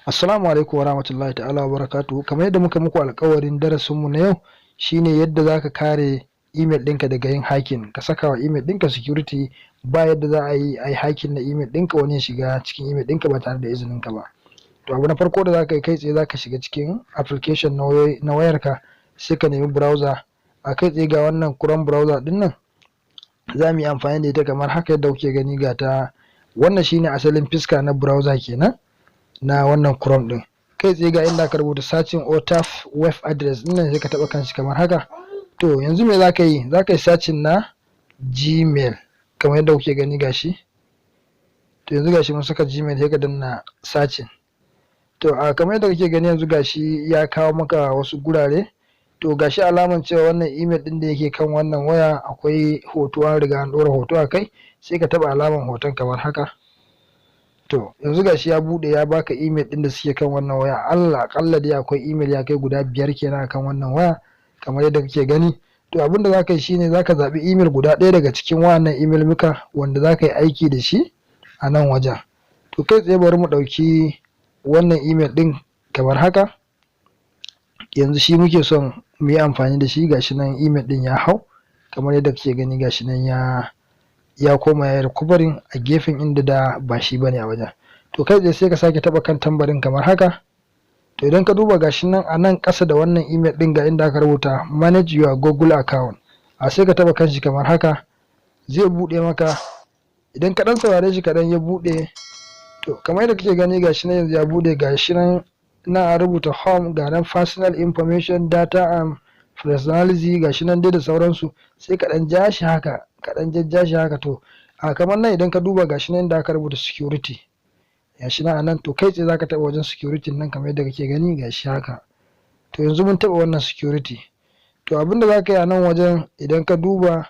Assalamu alaikum warahmatullahi ta'ala wa barakatuhu. Kamar yadda muka muku alƙawarin darasinmu na yau shine yadda zaka kare email ɗinka daga yin hacking. Ka saka wa email ɗinka security, ba yadda za a yi hacking na email ɗinka wani ya shiga cikin email ɗinka ba tare da izinin ka ba. To abu na farko da zaka yi kai tsaye zaka shiga cikin application na wayarka, sai ka nemi browser. A kai tsaye ga wannan Chrome browser ɗin nan za mu yi amfani da ita kamar haka yadda kuke gani ga ta. Wannan shine asalin fiska na browser kenan na wannan Chrome din. Kai tsaye ga inda aka rubuta searching OTAF web address din nan sai ka taba kanshi kamar haka. To yanzu me zaka yi? Zaka yi searching na Gmail kamar yadda kuke gani gashi. To yanzu gashi mun saka Gmail sai ka danna searching. To kamar yadda kake gani yanzu gashi ya kawo maka wasu gurare. To gashi alaman cewa wannan email din da yake kan wannan waya akwai hoto, an riga an dora hoto a kai, sai ka taba alaman hoton kamar haka. To yanzu gashi ya bude ya baka email din da suke kan wannan waya. Allah akalla dai akwai email ya kai guda 5 kenan kan wannan waya kamar yadda kake gani. To abin da zaka yi shine zaka zabi email guda ɗaya daga cikin wannan email muka wanda zaka yi aiki da shi a nan wajen. To kai tsaye bari mu dauki wannan email din kamar haka. Yanzu shi muke son mu yi amfani da shi. Gashi nan email din ya hau kamar yadda kake gani, gashi nan ya koma ya recovering a gefen inda da ba shi bane a wajen. To kai tsaye sai ka sake taba kan tambarin kamar haka. To idan ka duba gashi nan a nan ƙasa da wannan email din ga inda aka rubuta manage your Google account, a sai ka taba kan shi kamar haka. Zai bude maka. Idan ka dan saurare shi kadan ya bude, to kamar yadda kake gani gashi nan yanzu ya bude. Gashi nan a rubuta home, ga nan personal information, data and personality, gashi nan dai da sauransu. Sai ka dan ja shi haka, ka dan jajja shi haka. To kamar nan idan ka duba gashi nan da aka rubuta security, gashi nan anan. To kai tsaye zaka taba wajen security nan kamar yadda kake gani gashi haka. To yanzu mun taba wannan security. To abinda zaka yi a nan wajen idan ka duba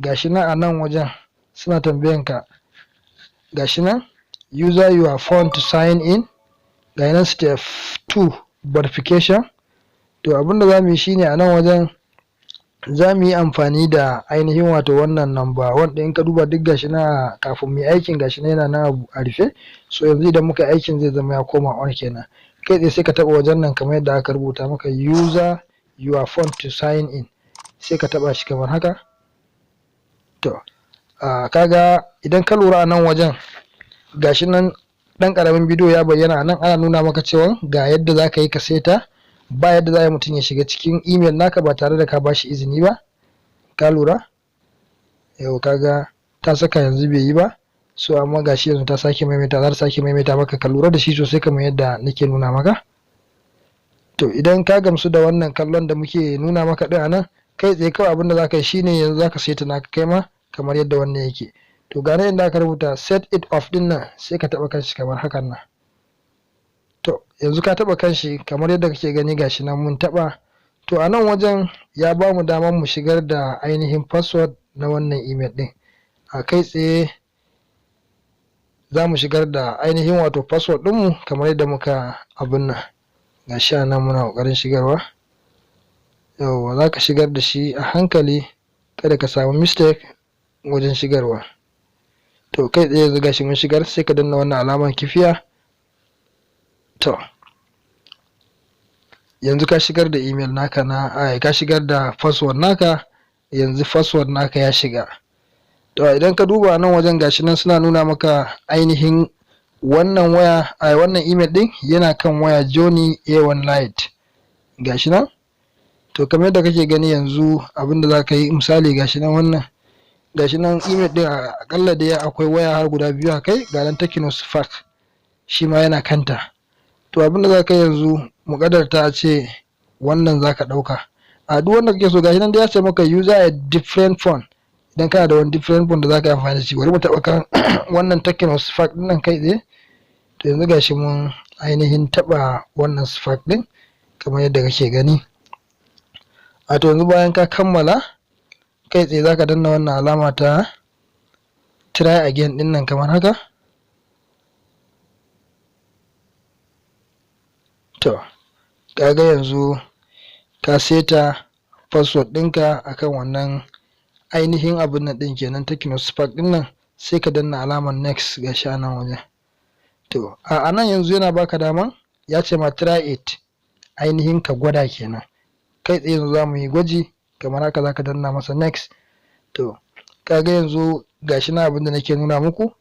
gashi nan a nan wajen suna tambayan ka, gashi nan user your phone to sign in, ga nan step 2 verification. To abinda zamu yi shine a nan wajen za mu yi amfani da ainihin wato wannan number 1 ɗin. Ka duba duk gashi na kafin mu yi aikin gashi na yana na a rufe. So yanzu idan muka aikin zai zama ya koma on kenan. Kai tsaye sai ka taba wajen nan kamar yadda aka rubuta maka user your phone to sign in, sai ka taba shi kamar haka. To kaga idan ka lura a nan wajen gashi nan dan karamin bidiyo ya bayyana nan, ana nuna maka cewa ga yadda zaka yi ka seta. Ba yadda za mutum ya shiga cikin email naka ba tare da ka bashi izini ba. Ka lura? Yau kaga ta saka yanzu bai yi ba. So amma gashi yanzu ta sake maimaita, za ta sake maimaita maka. Ka lura da shi sosai kamar yadda nake nuna maka. To idan ka gamsu da wannan kallon da muke nuna maka din anan, kai tsaye kawai abin da zaka yi shine yanzu zaka seta naka kai ma kamar yadda wannan yake. To ga nan inda aka rubuta set it off din nan, sai ka taba kanshi kamar hakan nan. To yanzu ka taba kanshi kamar yadda kake gani gashi nan mun taba. To a nan wajen ya ba mu damar mu shigar da ainihin password na wannan email din. A kai tsaye za mu shigar da ainihin wato password ɗinmu kamar yadda muka abin nan. Gashi nan muna ƙoƙarin shigarwa. Yawwa za ka shigar da shi a hankali, kada ka samu mistake wajen shigarwa. To kai tsaye yanzu gashi mun shigar, sai ka danna wannan alamar kifiya. To yanzu ka shigar da email naka ka shigar da password naka. Yanzu password naka ya shiga. To idan ka duba nan wajen gashi nan suna nuna maka ainihin wannan waya wannan email din yana kan waya Johnny A1 Lite gashi nan. To kamar yadda kake gani yanzu abinda zaka yi misali gashi nan wannan gashi nan email din akalla dai akwai waya har guda 2 a kai. Ga nan Tecno Spark shi ma yana kanta. To abinda zaka yanzu mu kadarta a ce wannan zaka dauka. A duk wanda kake so gashi nan da ya ce maka user a different phone. Idan kana da wani different phone da zaka yi amfani da shi, bari mu taba kan wannan Tecno Spark din nan kai tsaye. To yanzu gashi mun ainihin taba wannan Spark din kamar yadda kake gani. A to yanzu bayan ka kammala, kai tsaye zaka danna wannan alama ta try again din nan kamar haka. To kaga yanzu ka seta password ɗinka akan wannan ainihin abin nan ɗin kenan Tecno Spark ɗin nan. Sai ka danna alamar next gashi a nan wajen. To a nan yanzu yana baka daman ya ce ma try it, ainihin ka gwada kenan. Kai tsaye yanzu za mu yi gwaji kamar haka, za ka danna masa next. To kaga yanzu gashi na abin da nake nuna muku.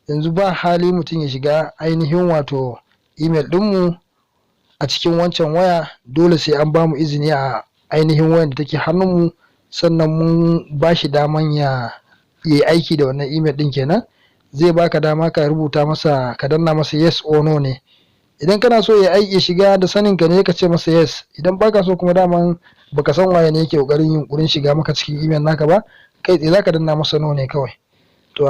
Yanzu ba hali mutum ya shiga ainihin wato email ɗinmu a cikin wancan waya, dole sai an bamu izini a ainihin wayan da take hannunmu, sannan mun ba shi daman ya yi aiki da wannan email ɗin kenan. Zai baka dama ka rubuta masa, ka danna masa yes or no ne. Idan kana so ya aiki shiga da sanin ka ne ka ce masa yes, idan baka so kuma daman baka san waye ne yake kokarin yunkurin shiga maka cikin email naka ba, kai tsaye zaka danna masa no ne kawai. To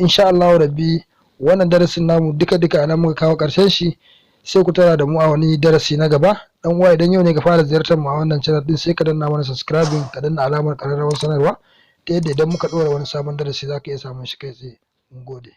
insha Allah rabbi wannan darasin namu duka nan muka kawo karshen shi. Sai ku tara da mu a wani darasi na gaba. Dan uwa, idan yau ne ka fara ziyartar mu a wannan channel din, sai ka danna mana subscribing, ka danna alamar ƙararrawar sanarwa, ta yadda idan muka ɗora wani sabon darasi zaka iya samun shi kai tsaye. Mun gode.